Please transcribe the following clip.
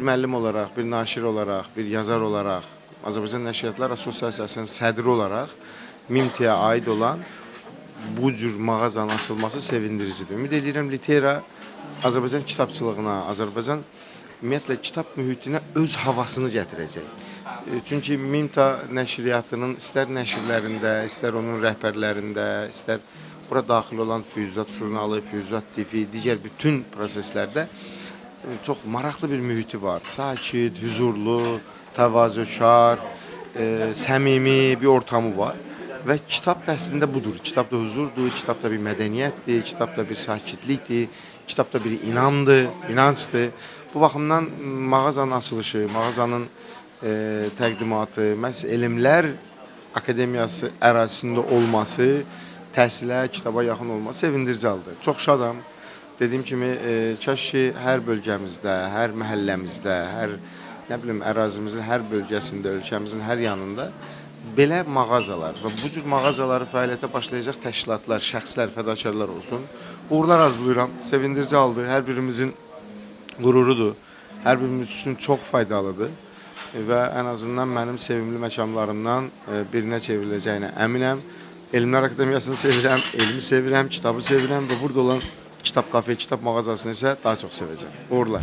bir müəllim olaraq, bir naşir olaraq, bir yazar olaraq, Azərbaycan Nəşriyyatlar Assosiasiyasının sədri olaraq MİMT-yə aid olan bu cür mağazanın açılması sevindiricidir. Ümid edirəm Litera Azərbaycan kitabçılığına, Azərbaycan ümumiyyətlə kitab mühitinə öz havasını gətirəcək. Çünki MİMTA nəşriyyatının istər nəşrlərində, istər onun rəhbərlərində, istər bura daxil olan Füyuzat jurnalı, Füyuzat TV, digər bütün proseslərdə çox maraqlı bir mühiti var. Sakit, huzurlu, təvazökar, səmimi bir ortamı var. Və kitab da əslində budur. Kitab da huzurdur, kitab da bir mədəniyyətdir, kitab da bir sakitlikdir, kitab da bir inamdır, inancdır. Bu baxımdan mağazanın açılışı, mağazanın təqdimatı, məhz Elmlər Akademiyası ərazisində olması, təhsilə, kitaba yaxın olması sevindirici haldır. Çox şadam. Dediyim kimi, kaş ki, hər bölgəmizdə, hər məhəlləmizdə, hər ərazimizin hər bölgəsində, ölkəmizin hər yanında belə mağazalar və bu cür mağazaları fəaliyyətə başlayacaq təşkilatlar, şəxslər, fədakarlar olsun. Uğurlar arzulayıram. Sevindirici haldır. Hər birimizin qururudur. Hər birimiz üçün çox faydalıdır. Və ən azından mənim sevimli məkanlarımdan birinə çevriləcəyinə əminəm. Elmlər Akademiyasını sevirəm, elmi sevirəm, kitabı sevirəm və burada olan kitab kafe, kitab mağazasını isə daha çox sevəcəm. Uğurlar.